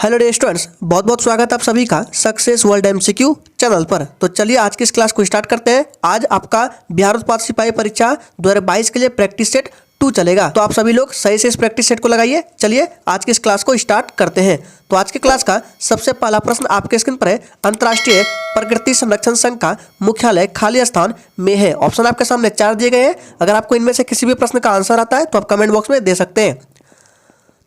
Hello dear students, बहुत बहुत स्वागत है आप सभी का सक्सेस वर्ल्ड एमसीक्यू चैनल पर। तो चलिए आज की इस क्लास को स्टार्ट करते हैं। आज आपका बिहार उत्पाद सिपाही परीक्षा 2022 के लिए प्रैक्टिस सेट 2 चलेगा, तो आप सभी लोग सही से इस प्रैक्टिस सेट को लगाइए। चलिए आज की इस क्लास को स्टार्ट करते हैं। तो आज की क्लास का सबसे पहला प्रश्न आपके स्क्रीन पर है, अंतर्राष्ट्रीय प्रकृति संरक्षण संघ का मुख्यालय खाली स्थान में है। ऑप्शन आपके सामने 4 दिए गए हैं। अगर आपको इनमें से किसी भी प्रश्न का आंसर आता है तो आप कमेंट बॉक्स में दे सकते हैं।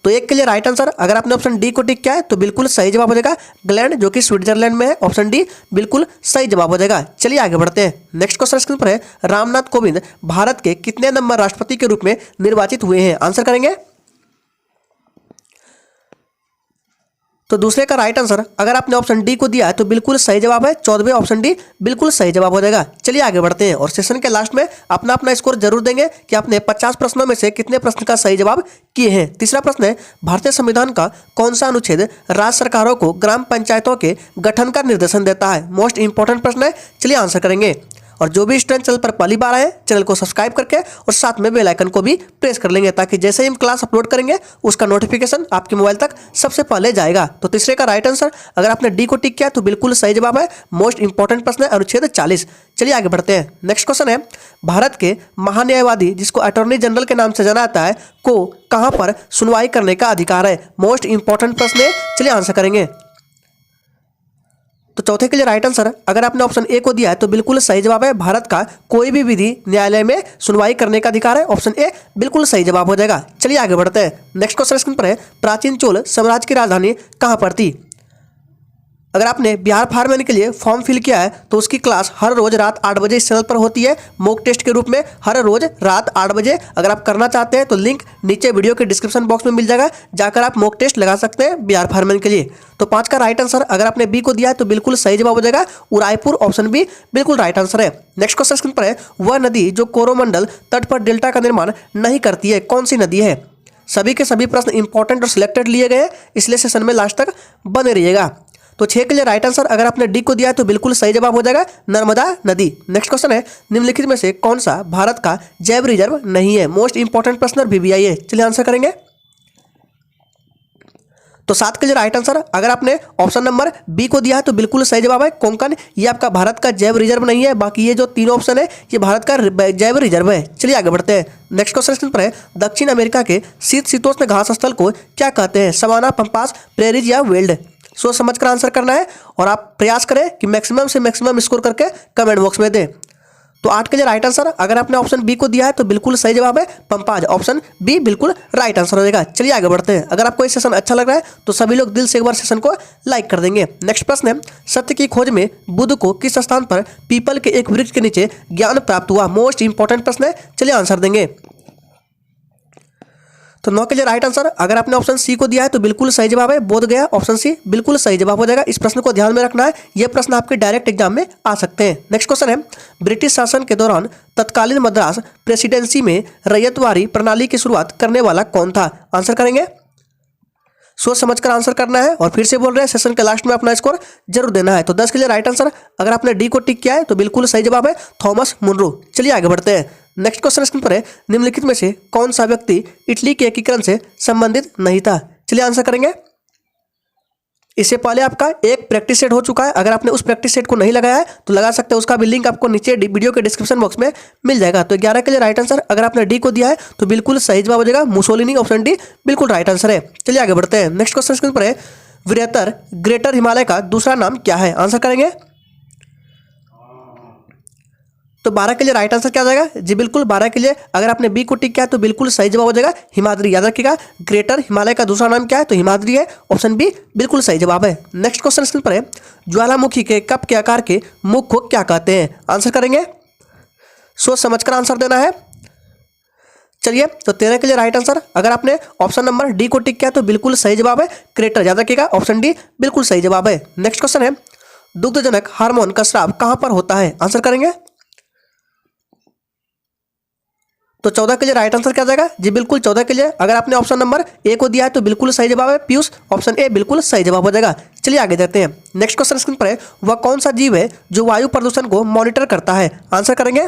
तो एक के लिए राइट आंसर, अगर आपने ऑप्शन डी को टिक किया है तो बिल्कुल सही जवाब हो जाएगा ग्लैंड, जो कि स्विट्जरलैंड में है। ऑप्शन डी बिल्कुल सही जवाब हो जाएगा। चलिए आगे बढ़ते हैं। नेक्स्ट क्वेश्चन स्क्रीन पर है, रामनाथ कोविंद भारत के कितने नंबर राष्ट्रपति के रूप में निर्वाचित हुए हैं? आंसर करेंगे। तो दूसरे का राइट आंसर, अगर आपने ऑप्शन डी को दिया है तो बिल्कुल सही जवाब है 14वें। ऑप्शन डी बिल्कुल सही जवाब हो जाएगा। चलिए आगे बढ़ते हैं और सेशन के लास्ट में अपना अपना स्कोर जरूर देंगे कि आपने 50 प्रश्नों में से कितने प्रश्न का सही जवाब किए हैं। तीसरा प्रश्न है, भारतीय संविधान का कौन सा अनुच्छेद राज्य सरकारों को ग्राम पंचायतों के गठन का निर्देशन देता है? मोस्ट इंपॉर्टेंट प्रश्न है। चलिए आंसर करेंगे। और जो भी स्टूडेंट चैनल पर पहली बार आए, चैनल को सब्सक्राइब करके और साथ में बेल आइकन को भी प्रेस कर लेंगे, ताकि जैसे ही हम क्लास अपलोड करेंगे उसका नोटिफिकेशन आपके मोबाइल तक सबसे पहले जाएगा। तो तीसरे का राइट आंसर, अगर आपने डी को टिक किया तो बिल्कुल सही जवाब है। मोस्ट इंपॉर्टेंट प्रश्न है अनुच्छेद 40। चलिए आगे बढ़ते हैं। नेक्स्ट क्वेश्चन है, भारत के महान्यायवादी, जिसको अटॉर्नी जनरल के नाम से जाना जाता है, को कहां पर सुनवाई करने का अधिकार है? मोस्ट इंपॉर्टेंट प्रश्न है। चलिए आंसर करेंगे। तो चौथे के लिए राइट आंसर, अगर आपने ऑप्शन ए को दिया है तो बिल्कुल सही जवाब है, भारत का कोई भी विधि न्यायालय में सुनवाई करने का अधिकार है। ऑप्शन ए बिल्कुल सही जवाब हो जाएगा। चलिए आगे बढ़ते हैं। नेक्स्ट क्वेश्चन स्क्रीन पर है, प्राचीन चोल साम्राज्य की राजधानी कहां पर थी? अगर आपने बिहार फार्मन के लिए फॉर्म फिल किया है तो उसकी क्लास हर रोज रात 8 बजे इस चैनल पर होती है, मॉक टेस्ट के रूप में हर रोज रात 8 बजे। अगर आप करना चाहते हैं तो लिंक नीचे वीडियो के डिस्क्रिप्शन बॉक्स में मिल जाएगा, जाकर आप मॉक टेस्ट लगा सकते हैं बिहार फार्मन के लिए। तो 5 का राइट आंसर, अगर आपने बी को दिया है तो बिल्कुल सही जवाब हो जाएगा उरायपुर। ऑप्शन बी बिल्कुल राइट आंसर है। नेक्स्ट क्वेश्चन स्क्रीन पर है, वह नदी जो कोरोमंडल तट पर डेल्टा का निर्माण नहीं करती है, कौन सी नदी है? सभी के सभी प्रश्न इंपॉर्टेंट और सिलेक्टेड लिए गए हैं, इसलिए सेशन में लास्ट तक बने रहिएगा। तो 6 के लिए राइट आंसर, अगर आपने डी को दिया है तो बिल्कुल सही जवाब हो जाएगा नर्मदा नदी। नेक्स्ट क्वेश्चन है, निम्नलिखित में से कौन सा भारत का जैव रिजर्व नहीं है? मोस्ट इंपॉर्टेंट प्रश्न और VVI है। चलिए आंसर करेंगे। तो 7 के लिए राइट आंसर, अगर आपने ऑप्शन नंबर बी को दिया है तो बिल्कुल सही जवाब है कोंकण, ये आपका भारत का जैव रिजर्व नहीं है। बाकी ये जो तीनों ऑप्शन है ये भारत का जैव रिजर्व है। चलिए आगे बढ़ते हैं। नेक्स्ट क्वेश्चन पर है, दक्षिण अमेरिका के शीतोष्ण घास स्थल को क्या कहते हैं? सवाना, पंपास, प्रेरीज या वेल्ड? सोच समझ कर आंसर करना है और आप प्रयास करें कि मैक्सिमम से मैक्सिमम स्कोर करके कमेंट बॉक्स में दें। तो 8 के लिए राइट आंसर, अगर आपने ऑप्शन बी को दिया है तो बिल्कुल सही जवाब है पंपाज। ऑप्शन बी बिल्कुल राइट आंसर हो जाएगा। चलिए आगे बढ़ते हैं। अगर आपको ये सेशन अच्छा लग रहा है तो सभी लोग दिल से एक बार सेशन को लाइक कर देंगे। नेक्स्ट प्रश्न है, सत्य की खोज में बुद्ध को किस स्थान पर पीपल के एक वृक्ष के नीचे ज्ञान प्राप्त हुआ? मोस्ट इंपॉर्टेंट प्रश्न है। चलिए आंसर देंगे। तो 9 के लिए राइट आंसर, अगर आपने ऑप्शन सी को दिया है तो बिल्कुल सही जवाब है बोध गया। ऑप्शन सी बिल्कुल सही जवाब हो जाएगा। इस प्रश्न को ध्यान में रखना है, यह प्रश्न आपके डायरेक्ट एग्जाम में आ सकते हैं। नेक्स्ट क्वेश्चन है, ब्रिटिश शासन के दौरान तत्कालीन मद्रास प्रेसिडेंसी में रैयतवारी प्रणाली की शुरुआत करने वाला कौन था? आंसर करेंगे। सोच समझकर आंसर करना है और फिर से बोल रहे हैं सेशन के लास्ट में अपना स्कोर जरूर देना है। तो 10 के लिए राइट आंसर, अगर आपने डी को टिक किया है तो बिल्कुल सही जवाब है थॉमस मुनरो। चलिए आगे बढ़ते हैं। नेक्स्ट क्वेश्चन स्क्रीन पर है, निम्नलिखित में से कौन सा व्यक्ति इटली के एकीकरण से संबंधित नहीं था? चलिए आंसर करेंगे। इससे पहले आपका एक प्रैक्टिस सेट हो चुका है, अगर आपने उस प्रैक्टिस सेट को नहीं लगाया है तो लगा सकते हैं, उसका भी लिंक आपको नीचे वीडियो के डिस्क्रिप्शन बॉक्स में मिल जाएगा। तो 11 के लिए राइट आंसर, अगर आपने डी को दिया है तो बिल्कुल सही जवाब हो जाएगा मुसोलिनी। ऑप्शन डी बिल्कुल राइट आंसर है। चलिए आगे बढ़ते हैं। नेक्स्ट क्वेश्चन स्क्रीन पर है, वृहत्तर ग्रेटर हिमालय का दूसरा नाम क्या है? आंसर करेंगे। तो 12 के लिए राइट आंसर क्या आ जाएगा? जी बिल्कुल 12 के लिए, अगर आपने बी को टिक किया तो बिल्कुल सही जवाब हो जाएगा हिमाद्री। याद रखिएगा, ग्रेटर हिमालय का दूसरा नाम क्या है? तो हिमाद्री है। ऑप्शन बी बिल्कुल सही जवाब है। नेक्स्ट क्वेश्चन स्क्रीन पर है, ज्वालामुखी के कप के आकार के मुख को क्या कहते हैं? आंसर करेंगे। सोच समझकर आंसर देना है। चलिए, तो 13 के लिए राइट आंसर, अगर आपने ऑप्शन नंबर डी को टिक किया तो बिल्कुल सही जवाब है क्रेटर। याद रखिएगा, ऑप्शन डी बिल्कुल सही जवाब है। नेक्स्ट क्वेश्चन है, दुग्धजनक हार्मोन का स्राव कहां पर होता है? आंसर करेंगे। तो 14 के लिए राइट आंसर क्या आ जाएगा? जी बिल्कुल 14 के लिए, अगर आपने ऑप्शन नंबर ए को दिया है तो बिल्कुल सही जवाब है पीयूष। ऑप्शन ए बिल्कुल सही जवाब हो जाएगा। चलिए आगे देखते हैं। नेक्स्ट क्वेश्चन स्क्रीन पर है, वह कौन सा जीव है जो वायु प्रदूषण को मॉनिटर करता है? आंसर करेंगे।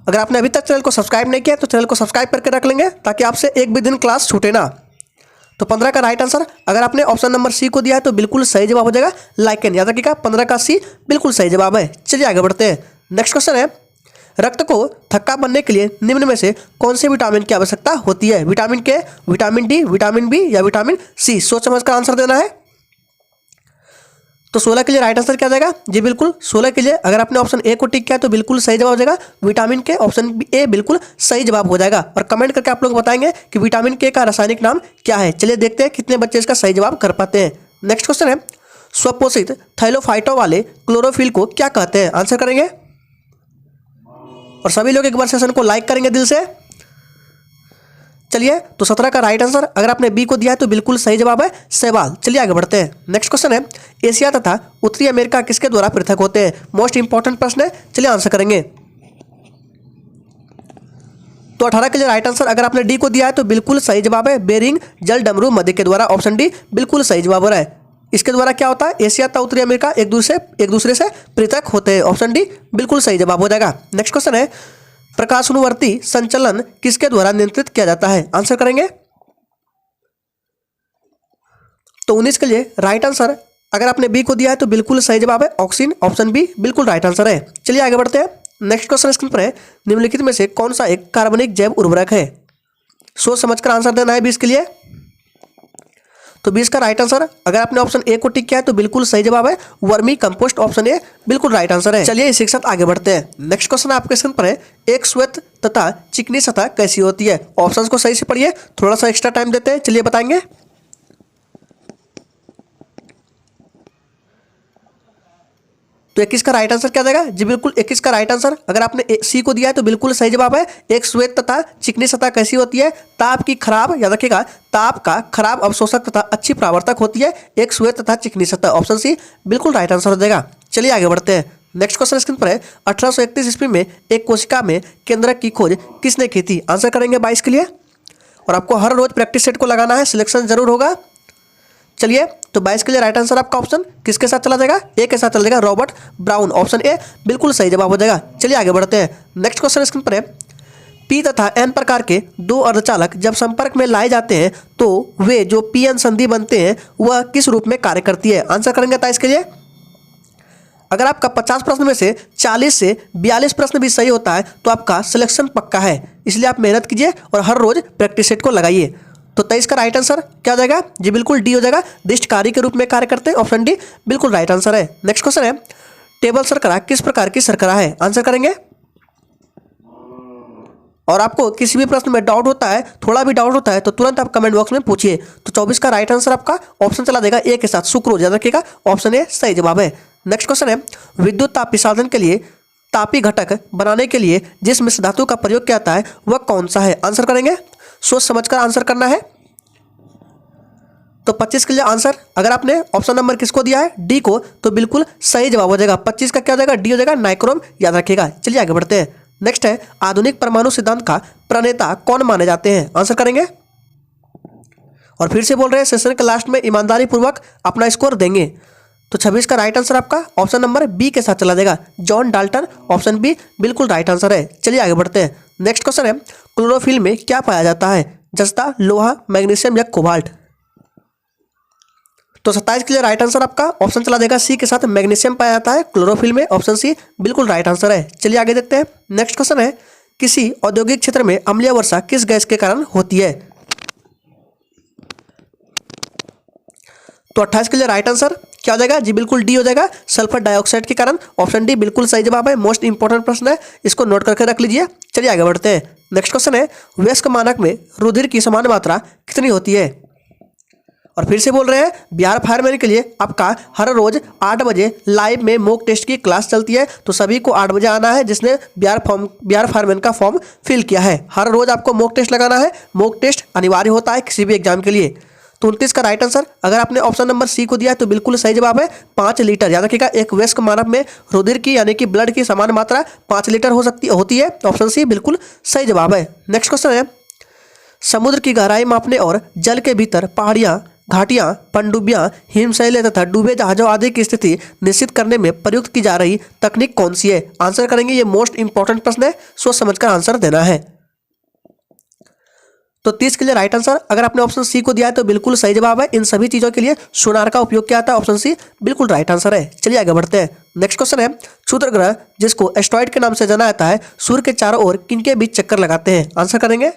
अगर आपने अभी तक चैनल को सब्सक्राइब नहीं किया तो चैनल को सब्सक्राइब करके रख लेंगे, ताकि आपसे एक भी दिन क्लास छूटे ना। तो 15 का राइट आंसर अगर आपने ऑप्शन नंबर सी को दिया है तो बिल्कुल सही जवाब हो जाएगा लाइकेन। याद रखिएगा 15 का सी बिल्कुल सही जवाब है। चलिए आगे बढ़ते हैं। नेक्स्ट क्वेश्चन है, रक्त को थक्का बनने के लिए निम्न में से कौन से विटामिन की आवश्यकता होती है? विटामिन के, विटामिन डी, विटामिन बी या विटामिन सी? सोच समझ कर आंसर देना है। तो 16 के लिए राइट आंसर क्या जाएगा जी? बिल्कुल 16 के लिए अगर आपने ऑप्शन ए को टिक किया तो बिल्कुल सही जवाब हो जाएगा विटामिन के, ऑप्शन ए बिल्कुल सही जवाब हो जाएगा। और कमेंट करके आप लोग बताएंगे कि विटामिन के का रासायनिक नाम क्या है। चलिए देखते हैं कितने बच्चे इसका सही जवाब कर पाते हैं। नेक्स्ट क्वेश्चन है, स्वपोषित थाइलोफाइटों वाले क्लोरोफिल को क्या कहते हैं? आंसर करेंगे और सभी लोग एक बार सेशन को लाइक करेंगे दिल से। चलिए, तो 17 का राइट आंसर अगर आपने बी को दिया है तो बिल्कुल सही जवाब है शैवाल। चलिए आगे बढ़ते हैं। नेक्स्ट क्वेश्चन है, एशिया तथा उत्तरी अमेरिका किसके द्वारा पृथक होते हैं? मोस्ट इंपॉर्टेंट प्रश्न है। चलिए आंसर करेंगे। तो 18 के लिए राइट आंसर अगर आपने डी को दिया है तो बिल्कुल सही जवाब है बेरिंग जल डमरू मध्य के द्वारा। ऑप्शन डी बिल्कुल सही जवाब हो रहा है। इसके द्वारा क्या होता है? एशिया तथा उत्तरी अमेरिका एक दूसरे से पृथक होते हैं। ऑप्शन डी बिल्कुल सही जवाब हो जाएगा। नेक्स्ट क्वेश्चन है, प्रकाशानुवर्ती संचलन किसके द्वारा नियंत्रित किया जाता है? आंसर करेंगे। तो 19 के लिए राइट आंसर अगर आपने बी को दिया है तो बिल्कुल सही जवाब है ऑक्सीजन। ऑप्शन बी बिल्कुल राइट आंसर है। चलिए आगे बढ़ते हैं। नेक्स्ट क्वेश्चन स्क्रीन पर है, निम्नलिखित में से कौन सा एक कार्बनिक जैव उर्वरक है? सोच समझकर आंसर देना है 20 के लिए। तो 20 का राइट आंसर अगर आपने ऑप्शन ए को टिक किया है तो बिल्कुल सही जवाब है वर्मी कंपोस्ट। ऑप्शन ए बिल्कुल राइट आंसर है। चलिए इसी के साथ आगे बढ़ते हैं। नेक्स्ट क्वेश्चन आपके स्क्रीन पर है, एक श्वेत तथा चिकनी सतह कैसी होती है? ऑप्शंस को सही से पढ़िए, थोड़ा सा एक्स्ट्रा टाइम देते हैं। चलिए बताएंगे। तो 21 का राइट आंसर क्या जाएगा जी? बिल्कुल 21 का राइट आंसर अगर आपने सी को दिया है तो बिल्कुल सही जवाब है एक श्वेत तथा चिकनी सतह कैसी होती है? ताप की खराब, याद रखिएगा ताप का खराब अवशोषक तथा अच्छी परावर्तक होती है एक श्वेत तथा चिकनी सतह। ऑप्शन सी बिल्कुल राइट आंसर हो जाएगा। चलिए आगे बढ़ते हैं। नेक्स्ट क्वेश्चन स्क्रीन पर है, 1831 ईस्वी में एक कोशिका में केंद्रक की खोज किसने की थी? आंसर करेंगे 22 के लिए। और आपको हर रोज प्रैक्टिस सेट को लगाना है, सिलेक्शन जरूर होगा। चलिए, तो 22 के लिए राइट आंसर आपका ऑप्शन किसके साथ चला जाएगा? ए के साथ चला जाएगा रॉबर्ट ब्राउन। ऑप्शन ए बिल्कुल सही जवाब हो जाएगा। चलिए आगे बढ़ते हैं। नेक्स्ट क्वेश्चन स्क्रीन पर है, पी तथा एन प्रकार के दो अर्धचालक जब संपर्क में लाए जाते हैं तो वे जो पी एन संधि बनते हैं वह किस रूप में कार्य करती है? आंसर करेंगे था इसके लिए। अगर आपका 50 प्रश्न में से 40 से 42 प्रश्न भी सही होता है तो आपका सिलेक्शन पक्का है। इसलिए आप मेहनत कीजिए और हर रोज प्रैक्टिस सेट को लगाइए। तो 23 का राइट आंसर क्या हो जाएगा जी? बिल्कुल डी हो जाएगा, दिष्टकारी के रूप में कार्य करते हैं। ऑप्शन डी बिल्कुल राइट आंसर है। नेक्स्ट क्वेश्चन है, टेबल शर्करा किस प्रकार की शर्करा है? आंसर करेंगे। और आपको किसी भी प्रश्न में डाउट होता है, थोड़ा भी डाउट होता है तो तुरंत आप कमेंट बॉक्स में पूछिए। तो 24 का राइट आंसर आपका ऑप्शन चला देगा ए के साथ सुक्रोज। याद रखिएगा ऑप्शन ए सही जवाब है। नेक्स्ट क्वेश्चन है, विद्युत तापी साधन के लिए तापी घटक बनाने के लिए जिस मिश्र धातु का प्रयोग किया जाता है वह कौन सा है? आंसर करेंगे, सोच समझकर आंसर करना है। तो 25 के लिए आंसर अगर आपने ऑप्शन नंबर किसको दिया है? डी को, तो बिल्कुल सही जवाब हो जाएगा। 25 का क्या हो जाएगा? डी हो जाएगा नाइक्रोम। याद रखिएगा। चलिए आगे बढ़ते हैं। नेक्स्ट है, आधुनिक परमाणु सिद्धांत का प्रणेता कौन माने जाते हैं? आंसर करेंगे। और फिर से बोल रहे हैं सेशन के लास्ट में ईमानदारी पूर्वक अपना स्कोर देंगे। तो 26 का राइट आंसर आपका ऑप्शन नंबर बी के साथ चला जाएगा जॉन डाल्टन। ऑप्शन बी बिल्कुल राइट आंसर है। चलिए आगे बढ़ते हैं। नेक्स्ट क्वेश्चन है, क्लोरोफिल में क्या पाया जाता है? जस्ता, लोहा, मैग्नीशियम या कोबाल्ट? तो 27 के लिए राइट आंसर आपका ऑप्शन चला देगा सी के साथ मैग्नीशियम पाया जाता है क्लोरोफिल में। ऑप्शन सी बिल्कुल राइट आंसर है। चलिए आगे देखते हैं। नेक्स्ट क्वेश्चन है, किसी औद्योगिक क्षेत्र में अम्लीय वर्षा किस गैस के कारण होती है? तो 28 के लिए राइट आंसर क्या हो जाएगा जी? बिल्कुल डी हो जाएगा सल्फर डाइऑक्साइड के कारण। ऑप्शन डी बिल्कुल सही जवाब है। मोस्ट इंपॉर्टेंट प्रश्न है, इसको नोट करके रख लीजिए। चलिए आगे बढ़ते हैं। नेक्स्ट क्वेश्चन है, वयस्क मानक में रुधिर की समान मात्रा कितनी होती है? और फिर से बोल रहे हैं, बिहार फायरमैन के लिए आपका हर रोज 8 बजे लाइव में मॉक टेस्ट की क्लास चलती है। तो सभी को 8 बजे आना है जिसने बिहार फायरमैन का फॉर्म फिल किया है। हर रोज आपको मॉक टेस्ट लगाना है। मॉक टेस्ट अनिवार्य होता है किसी भी एग्जाम के लिए। तो 29 का राइट आंसर अगर आपने ऑप्शन नंबर सी को दिया है तो बिल्कुल सही जवाब है 5 लीटर। याद रखिएगा एक वयस्क मानव में रुधिर की यानी कि ब्लड की समान मात्रा 5 लीटर होती है। ऑप्शन सी बिल्कुल सही जवाब है। नेक्स्ट क्वेश्चन है, समुद्र की गहराई मापने और जल के भीतर पहाड़ियाँ, घाटियाँ, पनडुब्बियाँ, हिमशैलें तथा डूबे जहाजों आदि की स्थिति निश्चित करने में प्रयुक्त की जा रही तकनीक कौन सी है? आंसर करेंगे। ये मोस्ट इंपॉर्टेंट प्रश्न है, सोच समझकर आंसर देना है। तो 30 के लिए राइट आंसर, अगर आपने ऑप्शन सी को दिया है तो बिल्कुल सही जवाब है। इन सभी चीजों के लिए सोनार का उपयोग किया जाता है, ऑप्शन सी बिल्कुल राइट आंसर है। चलिए आगे बढ़ते हैं। नेक्स्ट क्वेश्चन है, क्षुद्र ग्रह जिसको एस्ट्रॉइड के नाम से जाना जाता है सूर्य के चारों ओर किनके बीच चक्कर लगाते हैं? आंसर करेंगे।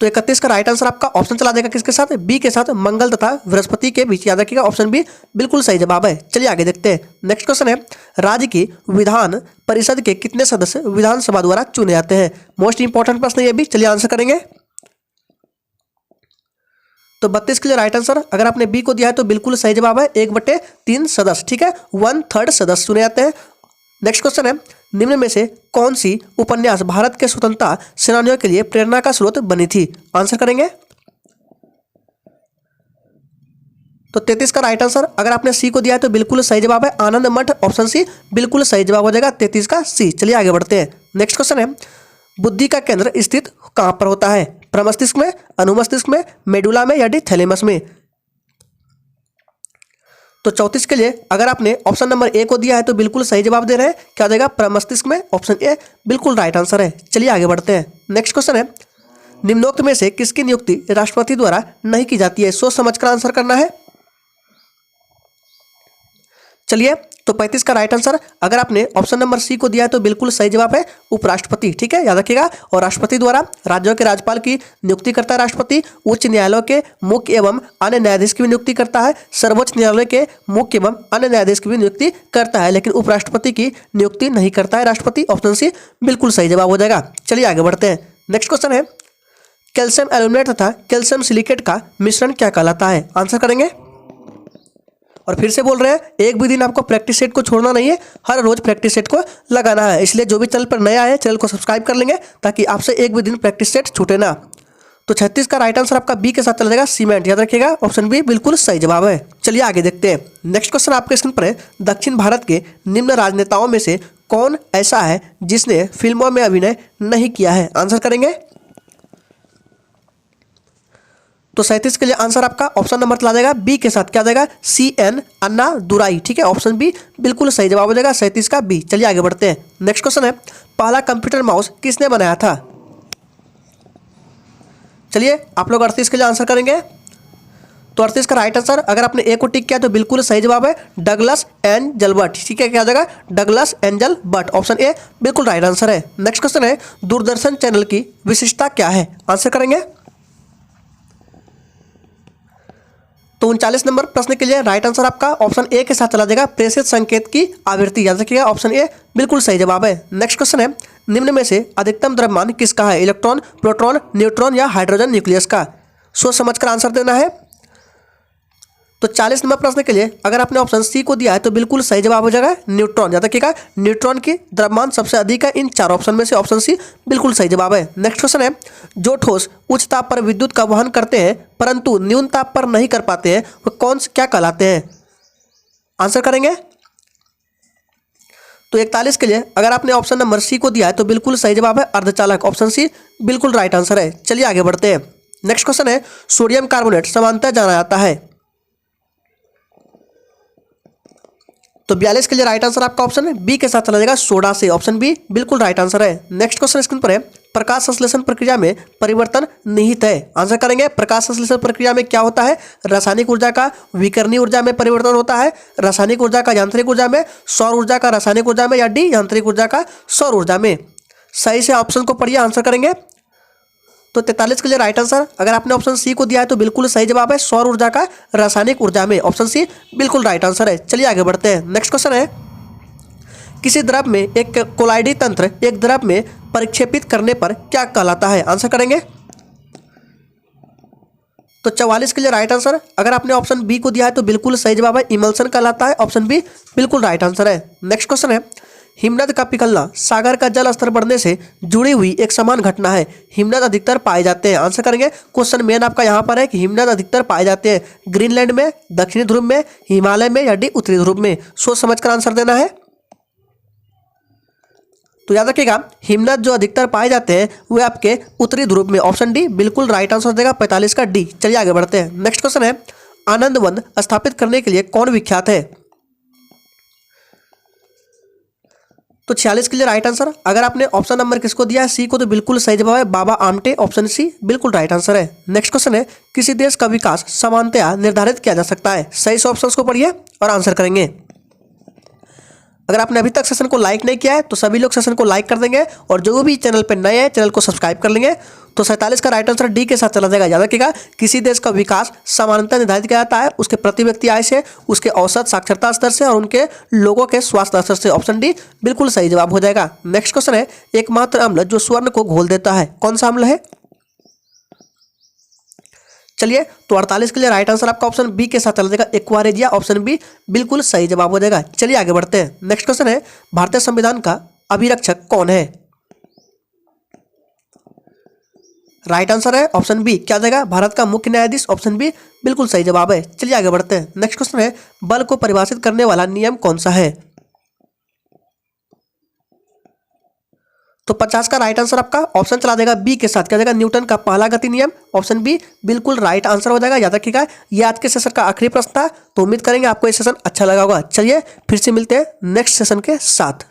तो 31 का राइट आंसर आपका ऑप्शन चला देगा किसके साथ? बी के साथ, मंगल तथा बृहस्पति के बीच। याद रखिएगा ऑप्शन बी बिल्कुल सही जवाब है। चलिए आगे देखते हैं। नेक्स्ट क्वेश्चन है, राज्य की विधान परिषद के कितने सदस्य विधानसभा द्वारा चुने जाते हैं? मोस्ट इंपॉर्टेंट प्रश्न ये भी, चलिए आंसर करेंगे। तो 32 के लिए राइट आंसर, अगर आपने बी को दिया है तो बिल्कुल सही जवाब है। 1/3 सदस्य, ठीक है, 1/3 सदस्य चुने जाते हैं। नेक्स्ट क्वेश्चन है, निम्न में से कौन सी उपन्यास भारत के स्वतंत्रता सेनानियों के लिए प्रेरणा का स्रोत बनी थी? आंसर करेंगे। तो 33 का राइट आंसर, अगर आपने सी को दिया है तो बिल्कुल सही जवाब है। आनंद मठ, ऑप्शन सी बिल्कुल सही जवाब हो जाएगा। 33 का सी। चलिए आगे बढ़ते हैं। नेक्स्ट क्वेश्चन है, बुद्धि का केंद्र स्थित कहां पर होता है? प्रमस्तिष्क में, अनुमस्तिष्क में, मेडुला में या डी थैलेमस में? तो 34 के लिए अगर आपने ऑप्शन नंबर ए को दिया है तो बिल्कुल सही जवाब दे रहे हैं। क्या हो जाएगा? प्रमस्तिष्क में, ऑप्शन ए बिल्कुल राइट आंसर है। चलिए आगे बढ़ते हैं। नेक्स्ट क्वेश्चन है, निम्नोक्त में से किसकी नियुक्ति राष्ट्रपति द्वारा नहीं की जाती है? सोच समझकर आंसर करना है। चलिए, तो 35 का राइट आंसर, अगर आपने ऑप्शन नंबर सी को दिया है तो बिल्कुल सही जवाब है, उपराष्ट्रपति, ठीक है, याद रखिएगा। और राष्ट्रपति द्वारा राज्यों के राज्यपाल की नियुक्ति करता है राष्ट्रपति। उच्च न्यायालयों के मुख्य एवं अन्य न्यायाधीश की भी नियुक्ति करता है। सर्वोच्च न्यायालय के मुख्य एवं अन्य न्यायाधीश की भी नियुक्ति करता है, लेकिन उपराष्ट्रपति की नियुक्ति नहीं करता है राष्ट्रपति। ऑप्शन सी बिल्कुल सही जवाब हो जाएगा। चलिए आगे बढ़ते हैं। नेक्स्ट क्वेश्चन है, कैल्शियम एल्यूमिनेट तथा कैल्शियम सिलिकेट का मिश्रण क्या कहलाता है? आंसर करेंगे। और फिर से बोल रहे हैं, एक भी दिन आपको प्रैक्टिस सेट को छोड़ना नहीं है, हर रोज प्रैक्टिस सेट को लगाना है। इसलिए जो भी चैनल पर नया है चैनल को सब्सक्राइब कर लेंगे ताकि आपसे एक भी दिन प्रैक्टिस सेट छूटे ना। तो 36 का राइट आंसर आपका बी के साथ चला जाएगा, सीमेंट। याद रखिएगा ऑप्शन बी बिल्कुल सही जवाब है। चलिए आगे देखते हैं। नेक्स्ट क्वेश्चन आपके स्क्रीन पर है, दक्षिण भारत के निम्न राजनेताओं में से कौन ऐसा है जिसने फिल्मों में अभिनय नहीं किया है? आंसर करेंगे। तो 37 के लिए आंसर आपका ऑप्शन नंबर चला जाएगा बी के साथ। क्या जाएगा? CN अन्ना दुराई, ठीक है, ऑप्शन बी बिल्कुल सही जवाब हो जाएगा। 37 का बी। चलिए आगे बढ़ते हैं। नेक्स्ट क्वेश्चन है, पहला कंप्यूटर माउस किसने बनाया था? चलिए आप लोग 38 के लिए आंसर करेंगे। तो 38 का राइट आंसर, अगर आपने ए को टिक किया तो बिल्कुल सही जवाब है, डगलस एंजल बट, ठीक है, क्या आ जाएगा? Douglas angel but, option A बिल्कुल राइट आंसर है। नेक्स्ट क्वेश्चन है, दूरदर्शन चैनल की विशिष्टता क्या है? आंसर करेंगे। तो 39 नंबर प्रश्न के लिए राइट आंसर आपका ऑप्शन ए के साथ चला जाएगा, प्रेषित संकेत की आवृत्ति। याद रखिएगा ऑप्शन ए बिल्कुल सही जवाब है। नेक्स्ट क्वेश्चन है, निम्न में से अधिकतम द्रव्यमान किसका है? इलेक्ट्रॉन, प्रोटॉन, न्यूट्रॉन या हाइड्रोजन न्यूक्लियस का? सोच समझकर आंसर देना है। तो 40 नंबर प्रश्न के लिए अगर आपने ऑप्शन सी को दिया है तो बिल्कुल सही जवाब हो जाएगा, न्यूट्रॉन। याद रखिएगा न्यूट्रॉन की द्रव्यमान सबसे अधिक है इन चार ऑप्शन में से, ऑप्शन सी बिल्कुल सही जवाब है। नेक्स्ट क्वेश्चन है, जो ठोस उच्च ताप पर विद्युत का वहन करते हैं परंतु न्यून ताप पर नहीं कर पाते हैं, वो कौन से क्या कहलाते हैं? आंसर करेंगे। तो 41 के लिए अगर आपने ऑप्शन नंबर सी को दिया है तो बिल्कुल सही जवाब है, अर्धचालक, ऑप्शन सी बिल्कुल राइट आंसर है। चलिए आगे बढ़ते हैं। नेक्स्ट क्वेश्चन है, सोडियम कार्बोनेट समानतः जाना जाता है। तो 42 के लिए राइट आंसर आपका ऑप्शन बी के साथ चला जाएगा, सोडा से, ऑप्शन बी बिल्कुल राइट आंसर है। नेक्स्ट क्वेश्चन स्क्रीन पर है, प्रकाश संश्लेषण प्रक्रिया में परिवर्तन निहित है। आंसर करेंगे। प्रकाश संश्लेषण प्रक्रिया में क्या होता है? रासायनिक ऊर्जा का विकिरणीय ऊर्जा में परिवर्तन होता है, रासायनिक ऊर्जा का यांत्रिक ऊर्जा में, सौर ऊर्जा का रासायनिक ऊर्जा में या डी यांत्रिक ऊर्जा का सौर ऊर्जा में? सही से ऑप्शन को पढ़िए, आंसर करेंगे। तो 43 के लिए राइट आंसर, अगर आपने ऑप्शन सी को दिया है तो बिल्कुल सही जवाब है, सौर ऊर्जा का रासायनिक ऊर्जा में, ऑप्शन सी बिल्कुल राइट आंसर है। चलिए आगे बढ़ते हैं। नेक्स्ट क्वेश्चन है, किसी द्रव में एक कोलाइडी तंत्र एक द्रव में परिक्षेपित करने पर क्या कहलाता है? आंसर करेंगे। तो 44 के लिए राइट आंसर, अगर आपने ऑप्शन बी को दिया है तो बिल्कुल सही जवाब है, इमल्सन कहलाता है, ऑप्शन बी बिल्कुल राइट आंसर है। नेक्स्ट क्वेश्चन है, हिमनद का पिघलना सागर का जल स्तर बढ़ने से जुड़ी हुई एक समान घटना है, हिमनद अधिकतर पाए जाते हैं। आंसर करेंगे। क्वेश्चन मेन आपका यहाँ पर है कि हिमनद अधिकतर पाए जाते हैं ग्रीनलैंड में, दक्षिणी ध्रुव में, हिमालय में या डी उत्तरी ध्रुव में? सोच समझकर आंसर देना है। तो याद रखिएगा हिमनद जो अधिकतर पाए जाते हैं वे आपके उत्तरी ध्रुव में, ऑप्शन डी बिल्कुल राइट आंसर देगा, 45 का डी। चलिए आगे बढ़ते हैं। नेक्स्ट क्वेश्चन है, आनंद वन स्थापित करने के लिए कौन विख्यात है? तो 46 के लिए राइट आंसर। अगर आपने ऑप्शन नंबर किसको दिया है, सी को, तो बिल्कुल सही जवाब है बाबा आमटे, ऑप्शन सी बिल्कुल राइट आंसर है। नेक्स्ट क्वेश्चन है, किसी देश का विकास सामान्यतया निर्धारित किया जा सकता है। सही से ऑप्शंस को पढ़िए और आंसर करेंगे। अगर आपने अभी तक सेशन को लाइक नहीं किया है तो सभी लोग सेशन को लाइक कर देंगे, और जो भी चैनल पर नए हैं चैनल को सब्सक्राइब कर लेंगे। तो 47 का राइट आंसर डी के साथ चला जाएगा। याद रखिएगा, किसी देश का विकास सामान्यतः निर्धारित किया जाता है उसके प्रति व्यक्ति आय से, उसके औसत साक्षरता स्तर से और उनके लोगों के स्वास्थ्य स्तर से। ऑप्शन डी बिल्कुल सही जवाब हो जाएगा। नेक्स्ट क्वेश्चन है, एकमात्र अम्ल जो स्वर्ण को घोल देता है, कौन सा अम्ल है? चलिए, तो 48 के लिए राइट आंसर आपका ऑप्शन बी के साथ चला जाएगा, एक्वारेजिया, ऑप्शन बी बिल्कुल सही जवाब हो जाएगा। चलिए आगे बढ़ते हैं। नेक्स्ट क्वेश्चन है, भारतीय संविधान का अभिरक्षक कौन है? राइट आंसर है ऑप्शन बी, क्या जाएगा, भारत का मुख्य न्यायाधीश, ऑप्शन बी बिल्कुल सही जवाब है। चलिए आगे बढ़ते हैं। नेक्स्ट क्वेश्चन है, बल को परिभाषित करने वाला नियम कौन सा है? तो 50 का राइट आंसर आपका ऑप्शन चला जाएगा बी के साथ, क्या जाएगा, न्यूटन का पहला गति नियम, ऑप्शन बी बिल्कुल राइट आंसर हो जाएगा। याद रखिएगा, ये आज के सेशन का आखिरी प्रश्न था, तो उम्मीद करेंगे आपको ये सेशन अच्छा लगा होगा। चलिए फिर से मिलते हैं नेक्स्ट सेशन के साथ।